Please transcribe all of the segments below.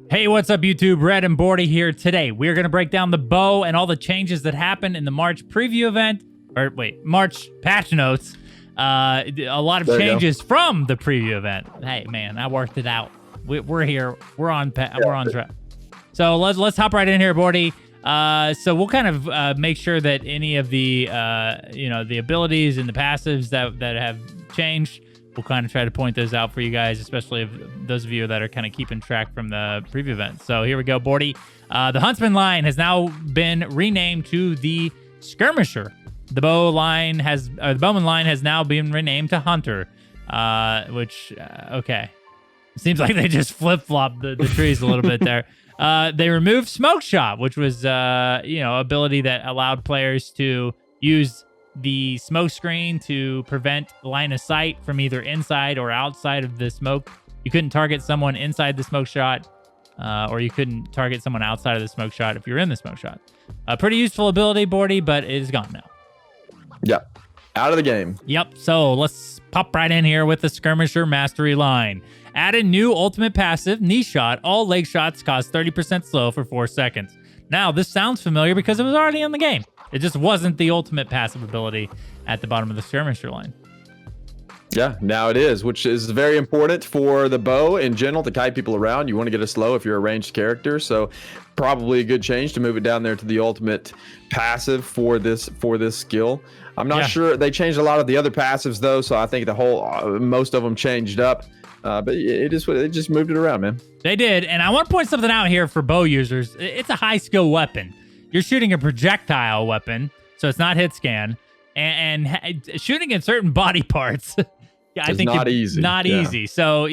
Hey, what's up, YouTube? Red and Bordy here. Today, we're going to break down the bow and all the changes that happened in the March preview event. March patch notes. A lot of changes from the preview event. Hey, man, I worked it out. We're here. We're on track. So let's hop right in here, Bordy. So we'll kind of make sure that any of the the abilities and the passives that have changed, we'll kind of try to point those out for you guys, especially if those of you that are kind of keeping track from the preview event. So here we go, Bordy. The Huntsman line has now been renamed to the Skirmisher. The Bowman line has now been renamed to Hunter, okay. It seems like they just flip-flopped the trees a little bit there. They removed Smoke Shot, which was ability that allowed players to use the smoke screen to prevent line of sight from either inside or outside of the smoke. You couldn't target someone inside the smoke shot, or you couldn't target someone outside of the smoke shot if you're in the smoke shot. A pretty useful ability, Bordy, but it is gone now. Yep. Out of the game. Yep. So let's pop right in here with the Skirmisher Mastery line. Added new ultimate passive, Knee Shot. All leg shots cost 30% slow for 4 seconds. Now, this sounds familiar because it was already in the game. It just wasn't the ultimate passive ability at the bottom of the Skirmisher line. Yeah, now it is, which is very important for the bow in general to kite people around. You want to get a slow if you're a ranged character, so probably a good change to move it down there to the ultimate passive for this skill. I'm not sure. They changed a lot of the other passives though, so I think most of them changed up. But it just moved it around, man. They did, and I want to point something out here for bow users. It's a high skill weapon. You're shooting a projectile weapon, so it's not hit scan, and shooting at certain body parts. I think not easy. Not easy. So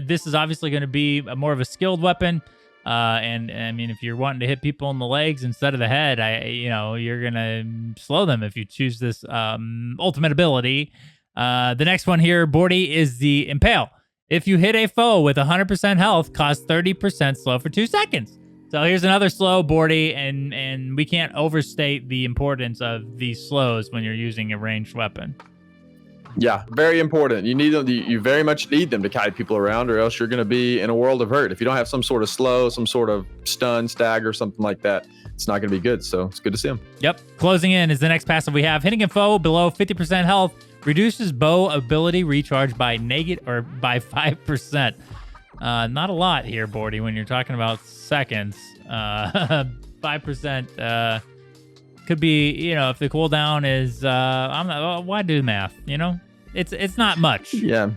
this is obviously going to be more of a skilled weapon. And I mean, if you're wanting to hit people in the legs instead of the head, you're gonna slow them if you choose this ultimate ability. The next one here, Bordy, is the Impale. If you hit a foe with 100% health, costs 30% slow for 2 seconds. So here's another slow, Bordy, and we can't overstate the importance of these slows when you're using a ranged weapon. Yeah, very important. You need them. You very much need them to kite people around, or else you're going to be in a world of hurt. If you don't have some sort of slow, some sort of stun, stagger, something like that, it's not going to be good. So it's good to see them. Yep. Closing in is the next passive we have. Hitting a foe below 50% health reduces bow ability recharge by 5%. Not a lot here, Bordy, when you're talking about seconds. 5% could be, if the cooldown is, why do math? It's not much. Yeah,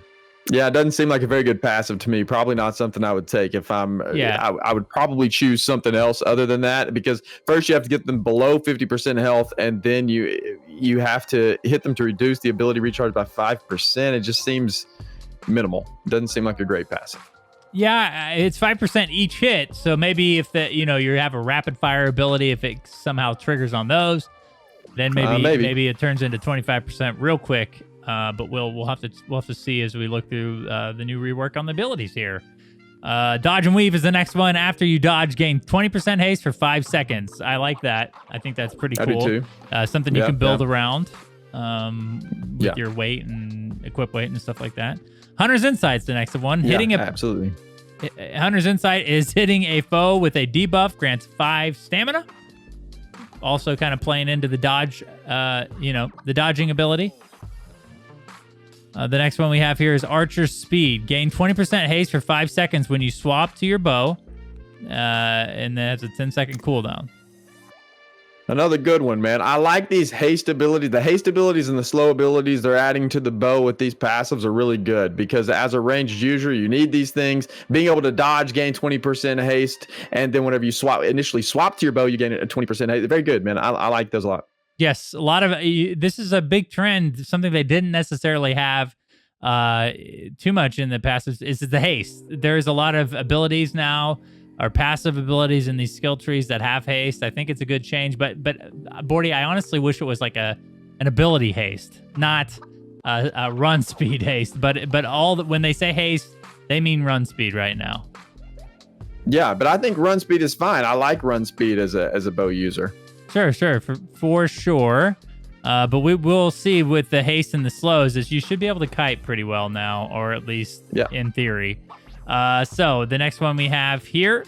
it doesn't seem like a very good passive to me. Probably not something I would take if I'm. Yeah, I would probably choose something else other than that, because first you have to get them below 50% health, and then you have to hit them to reduce the ability recharge by 5%. It just seems minimal. Doesn't seem like a great passive. Yeah, it's 5% each hit. So maybe if you have a rapid fire ability, if it somehow triggers on those, then maybe it turns into 25% real quick. But we'll have to see as we look through the new rework on the abilities here. Dodge and weave is the next one. After you dodge, gain 20% haste for 5 seconds. I like that. I think that's pretty cool. I do too. Something you can build around with your weight and equip weight and stuff like that. Hunter's Insight's the next one. Absolutely. Hunter's Insight is hitting a foe with a debuff, grants 5 stamina. Also kind of playing into the dodge, the dodging ability. The next one we have here is Archer's Speed. Gain 20% haste for 5 seconds when you swap to your bow. And that's a 10-second cooldown. Another good one, man. I like these haste abilities. The haste abilities and the slow abilities they're adding to the bow with these passives are really good, because as a ranged user, you need these things. Being able to dodge, gain 20% haste, and then whenever you initially swap to your bow, you gain a 20% haste. Very good, man. I like those a lot. Yes, a lot of this is a big trend. Something they didn't necessarily have too much in the passives is the haste. There's a lot of abilities now, or passive abilities in these skill trees that have haste. I think it's a good change, but Bordy, I honestly wish it was like an ability haste, not a run speed haste. But when they say haste, they mean run speed right now. Yeah, but I think run speed is fine. I like run speed as a bow user. Sure, for sure. But we will see with the haste and the slows is you should be able to kite pretty well now, or at least in theory. So the next one we have here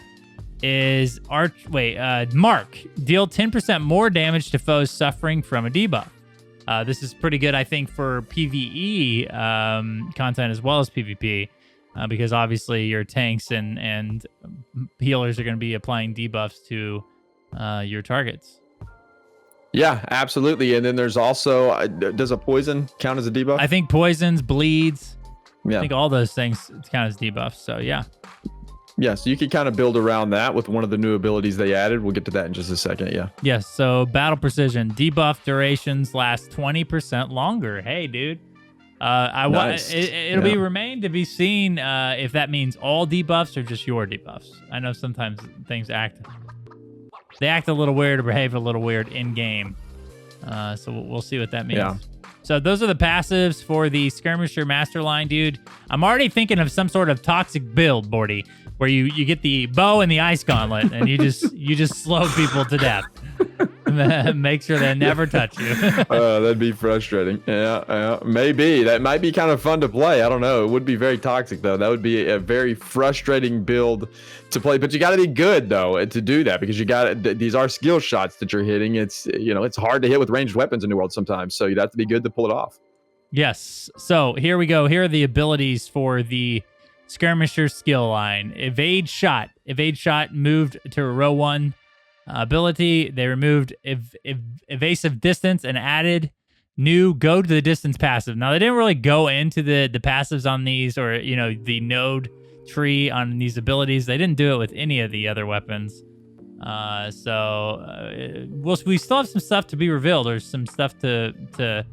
is Mark. Deal 10% more damage to foes suffering from a debuff. This is pretty good, I think, for PvE content as well as PvP, because obviously your tanks and healers are going to be applying debuffs to your targets. Yeah, absolutely. And then there's also, does a poison count as a debuff? I think poisons, bleeds. Yeah. I think all those things count as debuffs. So yeah. Yeah, so you can kind of build around that with one of the new abilities they added. We'll get to that in just a second. Yeah. Yes. So battle precision debuff durations last 20% longer. Hey, dude. Nice. It'll be remain to be seen if that means all debuffs or just your debuffs. I know sometimes things act a little weird or behave a little weird in game. So we'll see what that means. Yeah. So those are the passives for the Skirmisher Master Line, dude. I'm already thinking of some sort of toxic build, Bordy, where you get the bow and the ice gauntlet, and you just slow people to death. Make sure they never touch you. That'd be frustrating. Yeah, maybe. That might be kind of fun to play. I don't know. It would be very toxic, though. That would be a very frustrating build to play. But you got to be good, though, to do that, because these are skill shots that you're hitting. It's hard to hit with ranged weapons in New World sometimes, so you'd have to be good to pull it off. Yes. So here we go. Here are the abilities for the Skirmisher skill line. Evade shot. Evade shot moved to a row 1 ability. They removed evasive distance and added new go to the distance passive. Now they didn't really go into the passives on these, or the node tree on these abilities. They didn't do it with any of the other weapons. We still have some stuff to be revealed, or some stuff to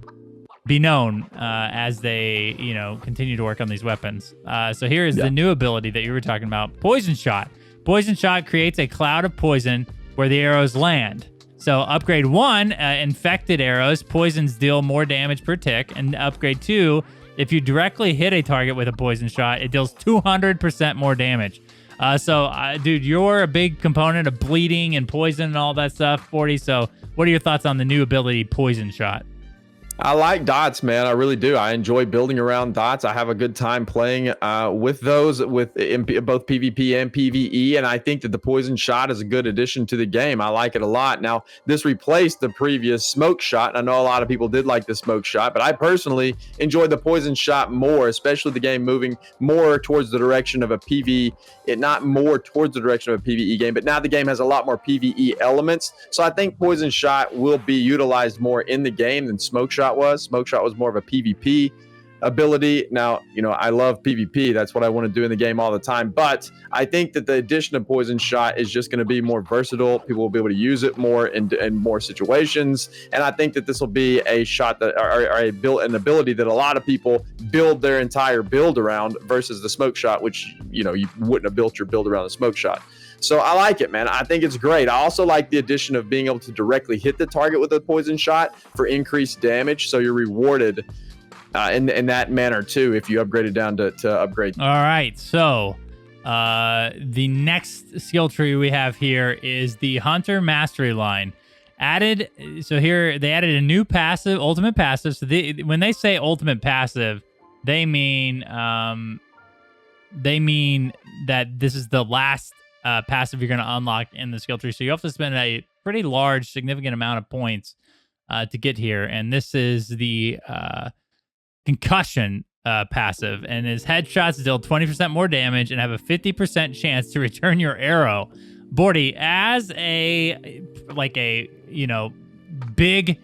be known as they continue to work on these weapons. So here is the new ability that you were talking about. Poison shot. Poison shot creates a cloud of poison where the arrows land. So upgrade 1, infected arrows. Poisons deal more damage per tick. And upgrade 2, if you directly hit a target with a poison shot, it deals 200% more damage. Dude, you're a big component of bleeding and poison and all that stuff, 40. So what are your thoughts on the new ability, poison shot? I like dots, man. I really do. I enjoy building around dots. I have a good time playing with those, both PvP and PvE, and I think that the poison shot is a good addition to the game. I like it a lot. Now, this replaced the previous smoke shot. I know a lot of people did like the smoke shot, but I personally enjoyed the poison shot more, especially the game moving more towards the direction of a not more towards the direction of a PvE game, but now the game has a lot more PvE elements. So I think poison shot will be utilized more in the game than smoke shot was. Smoke shot was more of a PvP ability. Now, I love PvP. That's what I want to do in the game all the time. But I think that the addition of poison shot is just going to be more versatile. People will be able to use it more in more situations. And I think that this will be a shot that, or an ability that a lot of people build their entire build around, versus the smoke shot, which, you wouldn't have built your build around the smoke shot. So I like it, man. I think it's great. I also like the addition of being able to directly hit the target with a poison shot for increased damage. So you're rewarded in that manner too, if you upgrade it down to upgrade. All right. So the next skill tree we have here is the Hunter Mastery line. So here they added a new passive, ultimate passive. So when they say ultimate passive, they mean that this is the last passive you're going to unlock in the skill tree. So you have to spend a pretty large, significant amount of points to get here. And this is the concussion passive. And his headshots deal 20% more damage and have a 50% chance to return your arrow. Bordy, as a big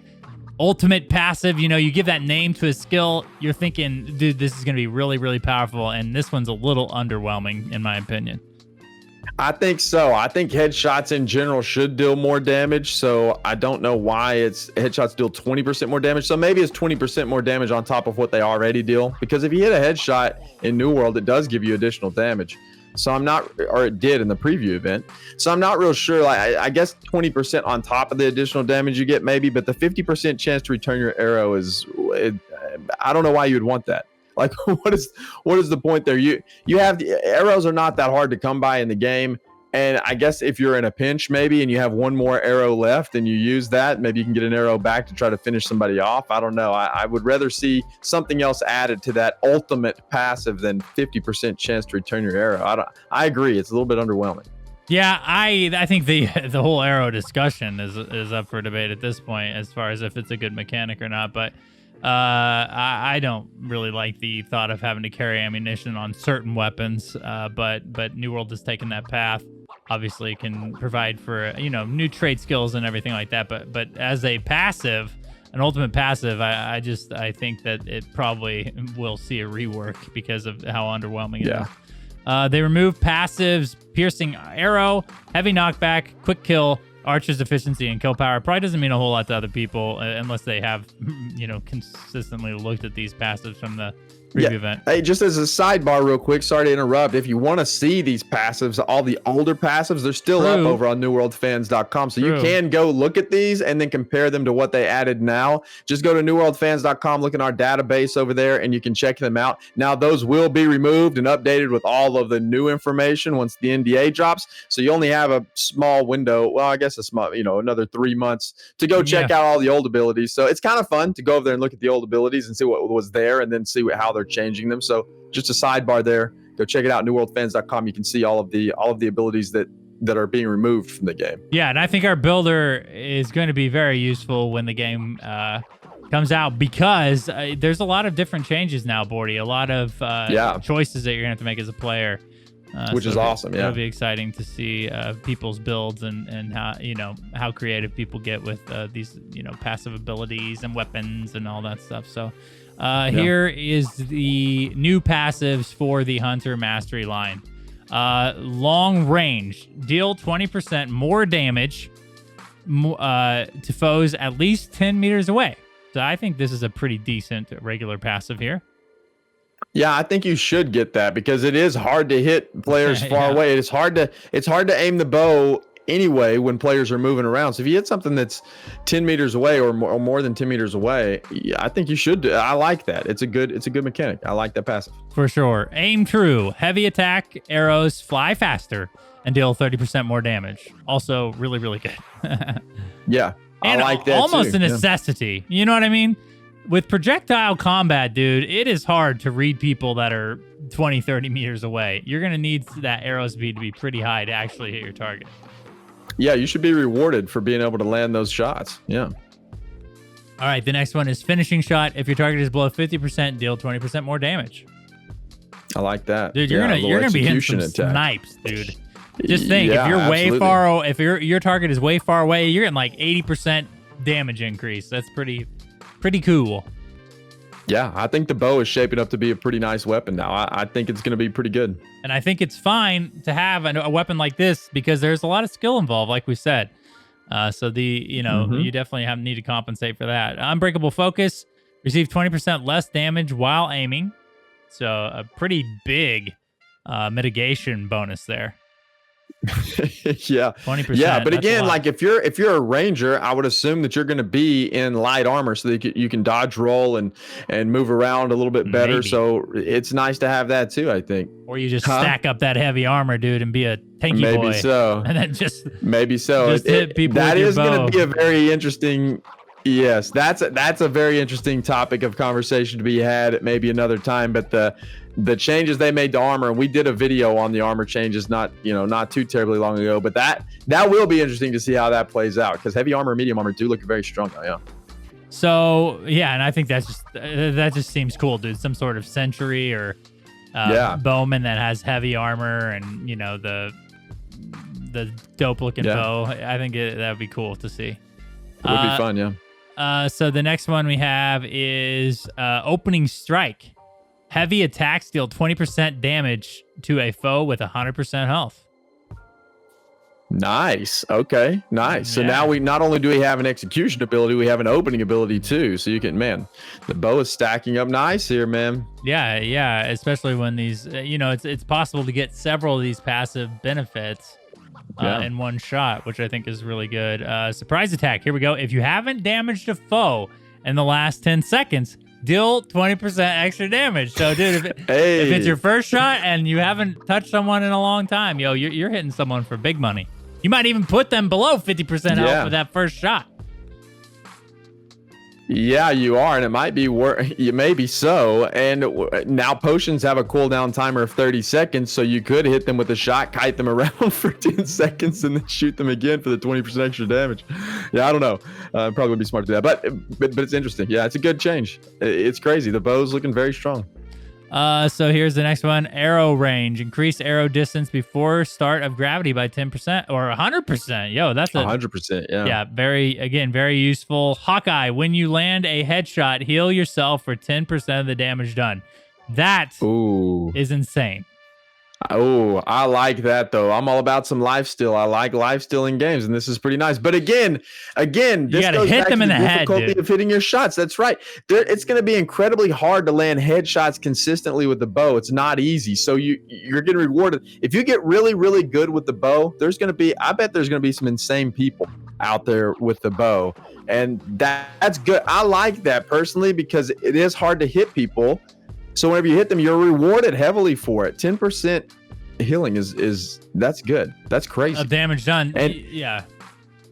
ultimate passive, you give that name to a skill, you're thinking, dude, this is going to be really, really powerful. And this one's a little underwhelming, in my opinion. I think so. I think headshots in general should deal more damage. So I don't know why headshots deal 20% more damage. So maybe it's 20% more damage on top of what they already deal. Because if you hit a headshot in New World, it does give you additional damage. So it did in the preview event. So I'm not real sure. I guess 20% on top of the additional damage you get maybe, but the 50% chance to return your arrow I don't know why you'd want that. Like, what is the point there? You have the arrows are not that hard to come by in the game. And I guess if you're in a pinch maybe and you have one more arrow left and you use that, maybe you can get an arrow back to try to finish somebody off. I don't know. I would rather see something else added to that ultimate passive than 50% chance to return your arrow. I agree. It's a little bit underwhelming. Yeah, I think the whole arrow discussion is up for debate at this point as far as if it's a good mechanic or not. But I don't really like the thought of having to carry ammunition on certain weapons. But New World has taken that path. Obviously, can provide for new trade skills and everything like that. But as a passive, an ultimate passive, I think that it probably will see a rework because of how underwhelming it is. They remove passives, piercing arrow, heavy knockback, quick kill, archer's efficiency, and kill power. Probably doesn't mean a whole lot to other people unless they have, consistently looked at these passives from the preview event. Hey, just as a sidebar real quick, sorry to interrupt. If you want to see these passives, all the older passives, they're still up over on newworldfans.com. So you can go look at these and then compare them to what they added now. Just go to newworldfans.com, look in our database over there, and you can check them out. Now, those will be removed and updated with all of the new information once the NDA drops. So you only have a small window. Well, I guess a small, another 3 months to go check out all the old abilities. So it's kind of fun to go over there and look at the old abilities and see what was there and then see how they're changing them. So just a sidebar there, go check it out, newworldfans.com. You can see all of the abilities that are being removed from the game. Yeah, and I think our builder is going to be very useful when the game comes out because there's a lot of different changes now, Bordy. A lot of choices that you're going to have to make as a player. Which is awesome. It'll be exciting to see people's builds and how how creative people get with these passive abilities and weapons and all that stuff. So here is the new passives for the Hunter Mastery line. Long range, deal 20% more damage to foes at least 10 meters away. So I think this is a pretty decent regular passive here. Yeah, I think you should get that because it is hard to hit players far away. It's hard to aim the bow anyway when players are moving around. So if you hit something that's 10 meters away or more than 10 meters away, I think you should. I like that. It's a good mechanic. I like that passive. For sure. Aim true. Heavy attack, arrows fly faster and deal 30% more damage. Also really, really good. Yeah, and I like that almost too. a necessity. You know what I mean? With projectile combat, dude, it is hard to read people that are 20, 30 meters away. You're going to need that arrow speed to be pretty high to actually hit your target. Yeah, you should be rewarded for being able to land those shots. Yeah. All right, the next one is finishing shot. If your target is below 50%, deal 20% more damage. I like that. Dude, you're gonna be hitting some snipes, dude. Just think, if you're way far, if your target is way far away, you're getting like 80% damage increase. That's pretty cool. Yeah, I think the bow is shaping up to be a pretty nice weapon now. I think it's going to be pretty good. And I think it's fine to have a weapon like this because there's a lot of skill involved, like we said. So you definitely need to compensate for that. Unbreakable focus, receive 20% less damage while aiming. So a pretty big mitigation bonus there. Yeah, 20%. Yeah, but again, like if you're a ranger, I would assume that you're going to be in light armor so that you can dodge roll and move around a little bit better. Maybe. So it's nice to have that too, I think. Or you just stack up that heavy armor, dude, and be a tanky boy. Maybe so. And then just hit people. That is going to be a very interesting. Yes, that's a very interesting topic of conversation to be had at maybe another time. But the changes they made to armor, and we did a video on the armor changes not too terribly long ago. But that will be interesting to see how that plays out because heavy armor and medium armor do look very strong now. Yeah. So yeah, and I think that just seems cool, dude. Some sort of sentry or bowman that has heavy armor and the dope looking bow. I think that would be cool to see. It would be fun, yeah. So the next one we have is opening strike. Heavy attacks deal 20% damage to a foe with 100% health. Nice. Okay. Nice. So now we not only do we have an execution ability, we have an opening ability too. So you can, the bow is stacking up nice here, man. Yeah. Especially when these, it's possible to get several of these passive benefits in one shot, which I think is really good. Surprise attack. Here we go. If you haven't damaged a foe in the last 10 seconds, deal 20% extra damage. So, dude, if it's your first shot and you haven't touched someone in a long time, yo, you're hitting someone for big money. You might even put them below 50% health with that first shot. Yeah, you are, and it might be maybe so. And now potions have a cooldown timer of 30 seconds, so you could hit them with a shot, kite them around for 10 seconds, and then shoot them again for the 20% extra damage. Yeah, I don't know. Probably would be smart to do that, but it's interesting. Yeah, it's a good change. It's crazy. The bow's looking very strong. So here's the next one. Arrow range. Increase arrow distance before start of gravity by 10% or 100%. Yo, that's 100%. Yeah. Yeah, very useful. Hawkeye. When you land a headshot, heal yourself for 10% of the damage done. That is insane. Oh, I like that though. I'm all about some lifesteal. I like lifesteal in games, and this is pretty nice. But again, you this gotta goes hit back them to in the the head, difficulty dude. of hitting your shots. That's right. It's going to be incredibly hard to land headshots consistently with the bow. It's not easy. So you're getting rewarded if you get really, really good with the bow. I bet there's going to be some insane people out there with the bow, and that's good. I like that personally because it is hard to hit people. So whenever you hit them, you're rewarded heavily for it. 10% healing is that's good. That's crazy. Damage done. And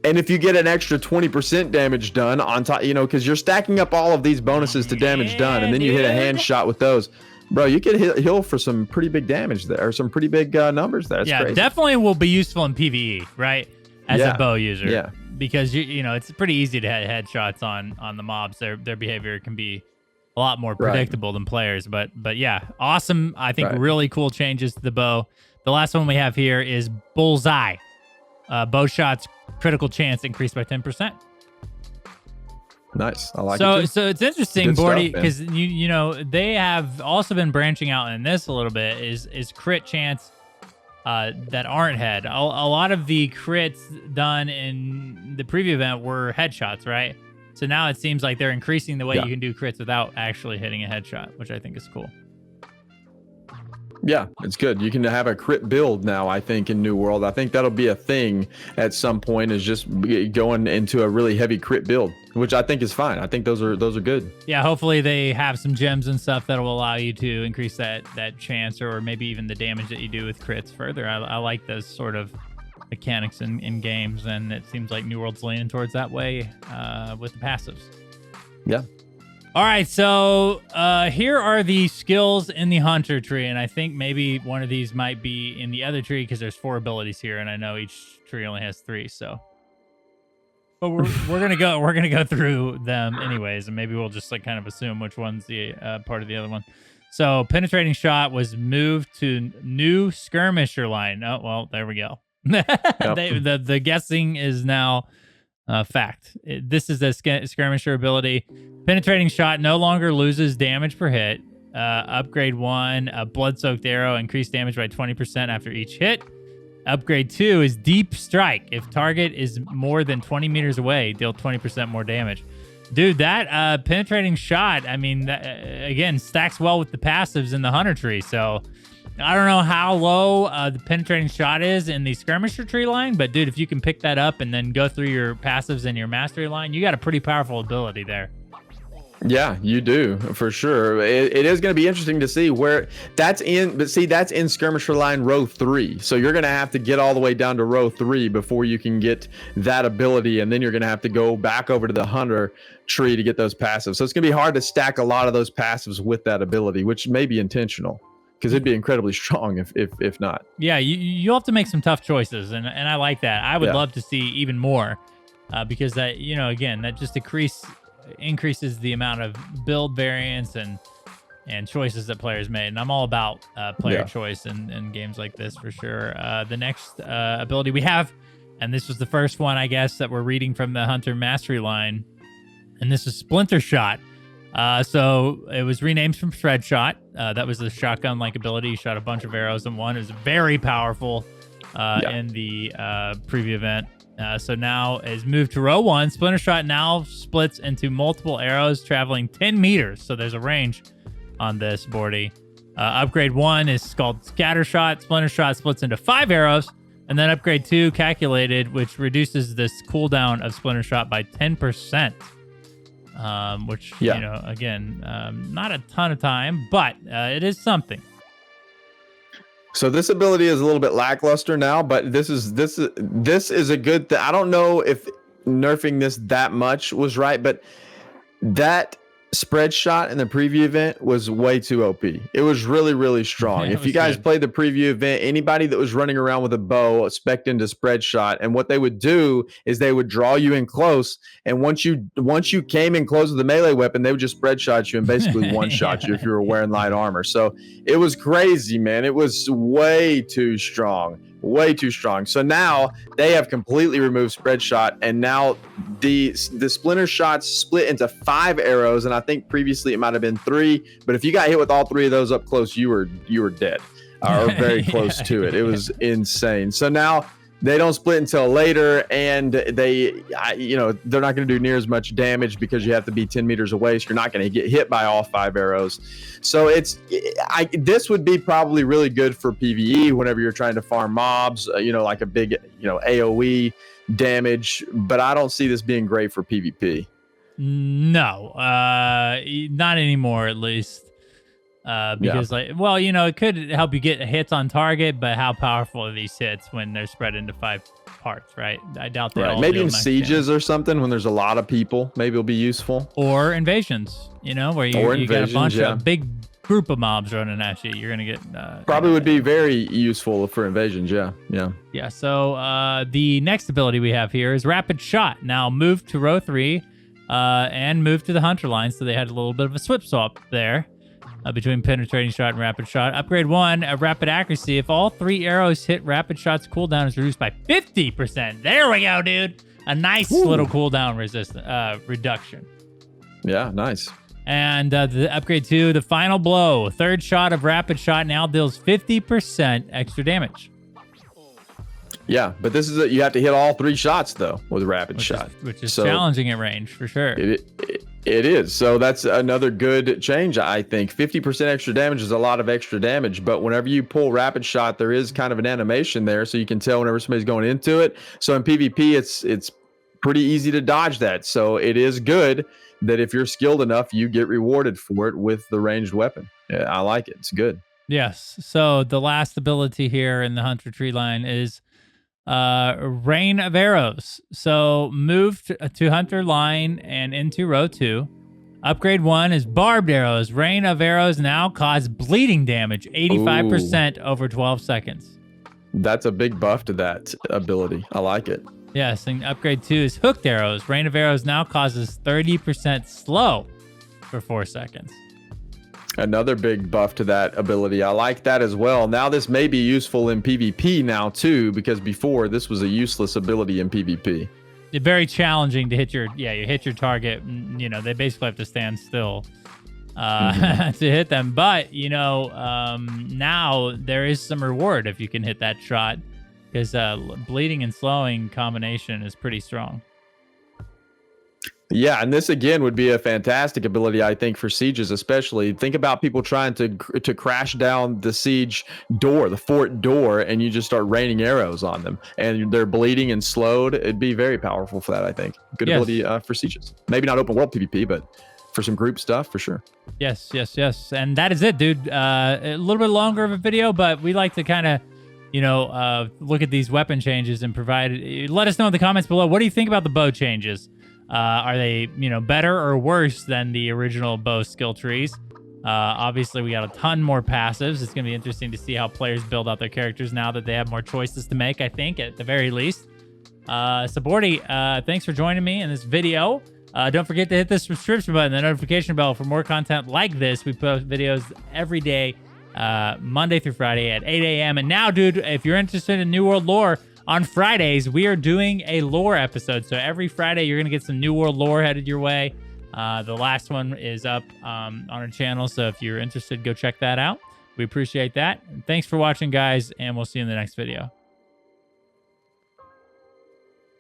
if you get an extra 20% damage done on top, because you're stacking up all of these bonuses to damage done, and then you hit a hand shot with those. Bro, you could heal for some pretty big damage there, or some pretty big numbers there. That's crazy. Definitely will be useful in PvE, right? As a bow user. Yeah. Because it's pretty easy to hit headshots on the mobs. Their behavior can be a lot more predictable than players, but yeah, awesome. I think really cool changes to the bow. The last one we have here is Bullseye. Bow shots critical chance increased by 10%. Nice. I like it. So it's interesting, Bordy, because you know they have also been branching out in this a little bit. Is crit chance that aren't head. A lot of the crits done in the preview event were headshots, right? So now it seems like they're increasing the way you can do crits without actually hitting a headshot, which I think is cool. Yeah, it's good. You can have a crit build now, I think, in New World. I think that'll be a thing at some point, is just going into a really heavy crit build, which I think is fine. I think those are good. Yeah, hopefully they have some gems and stuff that will allow you to increase that chance, or maybe even the damage that you do with crits further. I like those sort of mechanics in games, and it seems like New World's leaning towards that way with the passives. Yeah. All right, so here are the skills in the Hunter tree, and I think maybe one of these might be in the other tree because there's 4 abilities here, and I know each tree only has 3. So, but we're gonna go through them anyways, and maybe we'll just kind of assume which one's the part of the other one. So, penetrating shot was moved to new skirmisher line. Oh well, there we go. The guessing is now fact. This is the skirmisher ability. Penetrating shot no longer loses damage per hit. Upgrade 1, a blood-soaked arrow, increased damage by 20% after each hit. Upgrade 2 is deep strike. If target is more than 20 meters away, deal 20% more damage. Dude, that penetrating shot, I mean, that, again, stacks well with the passives in the Hunter tree. So I don't know how low the penetrating shot is in the skirmisher tree line, but dude, if you can pick that up and then go through your passives and your mastery line, you got a pretty powerful ability there. Yeah, you do, for sure. It is going to be interesting to see where that's in, but see, that's in skirmisher line row 3. So you're going to have to get all the way down to row 3 before you can get that ability, and then you're going to have to go back over to the Hunter tree to get those passives. So it's going to be hard to stack a lot of those passives with that ability, which may be intentional, because it'd be incredibly strong if not. Yeah, you'll have to make some tough choices, and I like that. I would love to see even more, because that, again, that just increases the amount of build variance and choices that players made. And I'm all about player choice in games like this for sure. The next ability we have, and this was the first one, I guess, that we're reading from the Hunter Mastery line, and this is Splinter Shot. So it was renamed from Shred Shot. That was the shotgun-like ability. You shot a bunch of arrows in one. It was very powerful in the preview event. So now is moved to row 1. Splinter Shot now splits into multiple arrows traveling 10 meters. So there's a range on this, Bordy. Upgrade 1 is called Scatter Shot. Splinter Shot splits into 5 arrows. And then upgrade 2, Calculated, which reduces this cooldown of Splinter Shot by 10%. which, Yeah. you know, again, not a ton of time, but it is something. So this ability is a little bit lackluster now, but this is a good thing. I don't know if nerfing this that much was right, but that spread shot in the preview event was way too OP. It was really, really strong. Yeah, if you guys good. played the preview event, anybody that was running around with a bow expecting to spread shot, and what they would do is they would draw you in close, and once you came in close with a melee weapon, they would just spread shot you and basically one shot you if you were wearing light armor. So it was crazy, man. It was way too strong. Way too strong. So now they have completely removed spread shot, and now the splinter shots split into 5 arrows, and I think previously it might have been 3, but if you got hit with all 3 of those up close, you were dead, or very close to it. It was insane. So now they don't split until later, and they're not going to do near as much damage because you have to be 10 meters away, so you're not going to get hit by all 5 arrows. So this would be probably really good for PvE whenever you're trying to farm mobs, like a big, AoE damage, but I don't see this being great for PvP. No, not anymore, at least. Because it could help you get hits on target, but how powerful are these hits when they're spread into 5 parts, right? I doubt they all maybe deal in max sieges damage. or something when there's a lot of people, maybe it'll be useful. Or invasions, where you get a bunch of big group of mobs running at you. You're gonna get probably would be very useful for invasions. Yeah. So the next ability we have here is rapid shot. Now move to row 3 and move to the hunter line, so they had a little bit of a swap there. Between penetrating shot and rapid shot. Upgrade 1, rapid accuracy. If all 3 arrows hit, rapid shot's cooldown is reduced by 50%. There we go, dude. A nice little cooldown reduction. Yeah, nice. And the upgrade 2, the final blow. 3rd shot of rapid shot now deals 50% extra damage. Yeah, but this is you have to hit all 3 shots though with rapid shot, which is challenging at range for sure. It is. So that's another good change, I think. 50% extra damage is a lot of extra damage, but whenever you pull rapid shot, there is kind of an animation there, so you can tell whenever somebody's going into it. So in PvP, it's pretty easy to dodge that. So it is good that if you're skilled enough, you get rewarded for it with the ranged weapon. Yeah, I like it. It's good. Yes. So the last ability here in the Hunter tree line is Rain of Arrows. So move to Hunter line and into row 2. Upgrade 1 is Barbed Arrows. Rain of Arrows now cause bleeding damage, 85% over 12 seconds. That's a big buff to that ability. I like it. Yes, and upgrade 2 is Hooked Arrows. Rain of Arrows now causes 30% slow for 4 seconds. Another big buff to that ability. I like that as well. Now this may be useful in PvP now too, because before this was a useless ability in PvP. It's very challenging to hit you hit your target. They basically have to stand still to hit them. But, now there is some reward if you can hit that shot, because bleeding and slowing combination is pretty strong. Yeah, and this again would be a fantastic ability, I think, for sieges especially. Think about people trying to crash down the siege door, the fort door, and you just start raining arrows on them, and they're bleeding and slowed. It'd be very powerful for that, I think. Good ability for sieges. Maybe not open world PvP, but for some group stuff, for sure. Yes. And that is it, dude. A little bit longer of a video, but we like to kind of look at these weapon changes and let us know in the comments below. What do you think about the bow changes? Are they, better or worse than the original bow skill trees? Obviously, we got a ton more passives. It's going to be interesting to see how players build out their characters now that they have more choices to make, I think, at the very least. Sabordi, thanks for joining me in this video. Don't forget to hit the subscription button, the notification bell for more content like this. We post videos every day, Monday through Friday at 8 a.m. And now, dude, if you're interested in New World lore, on Fridays, we are doing a lore episode. So every Friday, you're going to get some New World lore headed your way. The last one is up on our channel. So if you're interested, go check that out. We appreciate that. Thanks for watching, guys, and we'll see you in the next video.